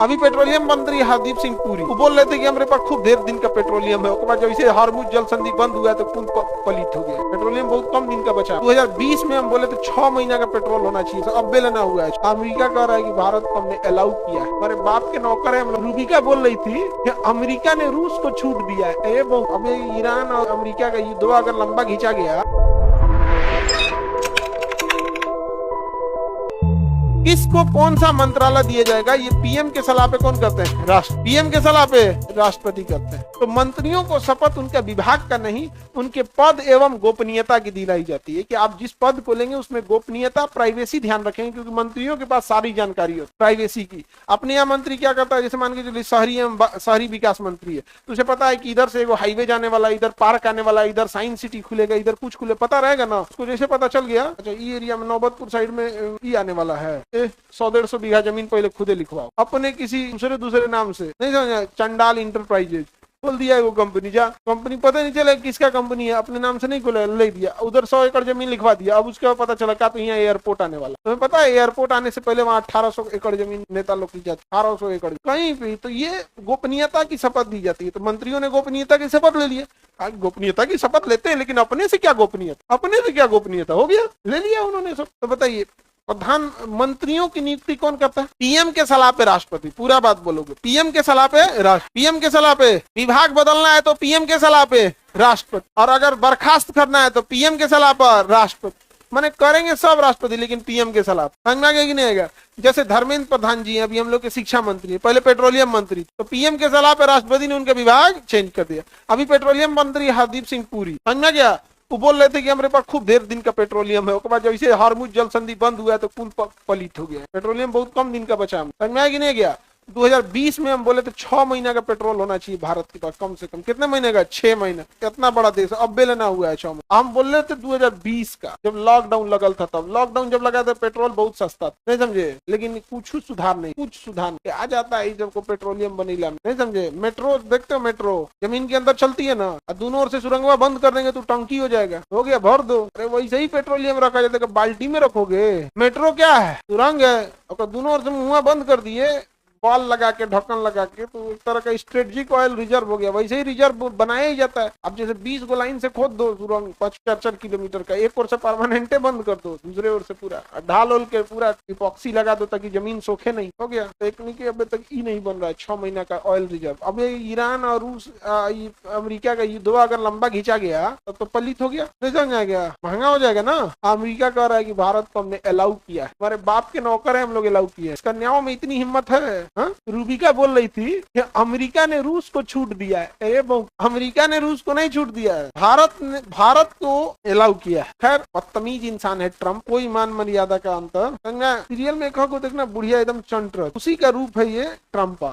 अभी पेट्रोलियम मंत्री हरदीप सिंह पुरी वो बोल रहे थे कि हमारे पास खूब ढेर दिन का पेट्रोलियम है। उसके बाद जब इसे हार्मुज जल संधि बंद हुआ तो पुल पलित हो गया। पेट्रोलियम बहुत कम दिन का बचा। 2020 में हम बोले तो 6 महीना का पेट्रोल होना चाहिए, तो अब लेना हुआ है। अमेरिका कह रहा है कि भारत को हमने अलाउ किया है। हमारे बाप के नौकर है। रूबिका बोल रही थी कि अमेरिका ने रूस को छूट दिया है। अब ईरान और अमेरिका का युद्ध अगर लंबा खींचा गया, किसको कौन सा मंत्रालय दिया जाएगा, ये पीएम के सलाह पे कौन करते हैं? राष्ट्र। पीएम के सलाह पे राष्ट्रपति करते हैं। तो मंत्रियों को शपथ उनके विभाग का नहीं, उनके पद एवं गोपनीयता की दिलाई जाती है कि आप जिस पद को लेंगे उसमें गोपनीयता, प्राइवेसी ध्यान रखेंगे, क्योंकि मंत्रियों के पास सारी जानकारी होती है प्राइवेसी की। अपने यहाँ मंत्री क्या करता है, जैसे मान के चलिए शहरी विकास मंत्री है, तो उसे पता है कि इधर से वो हाईवे जाने वाला, इधर पार्क आने वाला, इधर साइंस सिटी खुलेगा, इधर कुछ खुले, पता रहेगा ना उसको। जैसे पता चल गया अच्छा ये एरिया में नौबतपुर साइड में ये आने वाला है, 100-150 बीघा जमीन पहले खुदे लिखवाओ अपने किसी दूसरे नाम से, नहीं समझा, चंडाल इंटरप्राइजेज खोल दिया है वो कंपनी। जा कंपनी पता नहीं चला किसका कंपनी है, अपने नाम से नहीं खोला, ले दिया, उधर 100 एकड़ जमीन लिखवा दिया। अब उसके बाद पता चला क्या, तो यहाँ एयरपोर्ट आने वाला। तुम्हें पता है एयरपोर्ट आने से पहले वहाँ 1800 एकड़ जमीन नेता लोग की जाती, 1800 एकड़ कहीं भी। तो ये गोपनीयता की शपथ दी जाती है। तो मंत्रियों ने गोपनीयता की शपथ ले लिया। गोपनीयता की शपथ लेते हैं, लेकिन अपने से क्या गोपनीयता, हो गया, ले लिया उन्होंने सब। तो बताइए प्रधानमंत्रियों की नियुक्ति कौन करता है? पीएम के सलाह पे राष्ट्रपति। पूरा बात बोलोगे, पीएम के सलाह पे पीएम के सलाह पे। विभाग बदलना है तो पीएम के सलाह पे राष्ट्रपति, और अगर बर्खास्त करना है तो पीएम के सलाह पर राष्ट्रपति। माने करेंगे सब राष्ट्रपति, लेकिन पीएम के सलाह। समझ में आ गया कि नहीं आएगा? जैसे धर्मेंद्र प्रधान जी अभी हम लोग के शिक्षा मंत्री, पहले पेट्रोलियम मंत्री, तो पीएम के सलाह पे राष्ट्रपति ने उनके विभाग चेंज कर दिया। अभी पेट्रोलियम मंत्री हरदीप सिंह पुरी, समझ में गया, वो बोल रहे थे कि हमारे पास खूब ढेर दिन का पेट्रोलियम है। उसके बाद जब इसे हार्मुज जल संधि बंद हुआ तो पुल पलित हो गया। पेट्रोलियम बहुत कम दिन का बचा। समझ में आया कि नहीं गया? 2020 में हम बोले तो 6 महीना का पेट्रोल होना चाहिए भारत के पास, कम से कम। कितने महीने का? 6 महीना। इतना बड़ा देश, अब भी लेना हुआ है 6 महीने। हम बोल रहे थे 2020 का, जब लॉकडाउन लगल था, तब लॉकडाउन जब लगा था पेट्रोल बहुत सस्ता था, नहीं समझे, लेकिन कुछ सुधार नहीं, कुछ सुधार नहीं आ जाता है जब को पेट्रोलियम बनीला, नहीं समझे। मेट्रो देखते हो, मेट्रो जमीन के अंदर चलती है ना, दोनों ओर से सुरंगवा बंद कर देंगे तो टंकी हो जाएगा, हो गया, भर दो। अरे वैसे ही पेट्रोलियम रखा जाता है, बाल्टी में रखोगे। मेट्रो क्या है? सुरंग है, और दोनों ओर से मुंह बंद कर दिए, बॉल लगा के, ढक्कन लगा के, तो एक तरह का स्ट्रेटेजिक ऑयल रिजर्व हो गया। वैसे ही रिजर्व बनाया ही जाता है। अब जैसे 20 को लाइन से खोद दो सुरंग 4-4 किलोमीटर का, एक ओर से परमानेंटे बंद कर दो, दूसरे ओर से पूरा ढाल ओल के पूरा इपॉक्सी लगा दो ताकि जमीन सोखे नहीं, हो गया। टेक्निक अभी तक ही नहीं बन रहा है 6 महीना का ऑयल रिजर्व। अब ईरान और रूस अमेरिका का युद्ध अगर लंबा खींचा गया तो पलित हो गया, नहीं समझ आ गया, महंगा हो जाएगा ना। अमेरिका कह रहा है कि भारत को हमने अलाउ किया है, हमारे बाप के नौकर है, हम लोग अलाउ किया है। इसका न्याय में इतनी हिम्मत है। रूबिका बोल रही थी कि अमेरिका ने रूस को छूट दिया है। अमेरिका ने रूस को नहीं छूट दिया है, भारत को अलाउ किया है। खैर बदतमीज इंसान है ट्रम्प, कोई मान मर्यादा का अंतर। सीरियल में देखना, बुढ़िया एकदम चंट, उसी का रूप है ये ट्रम्प।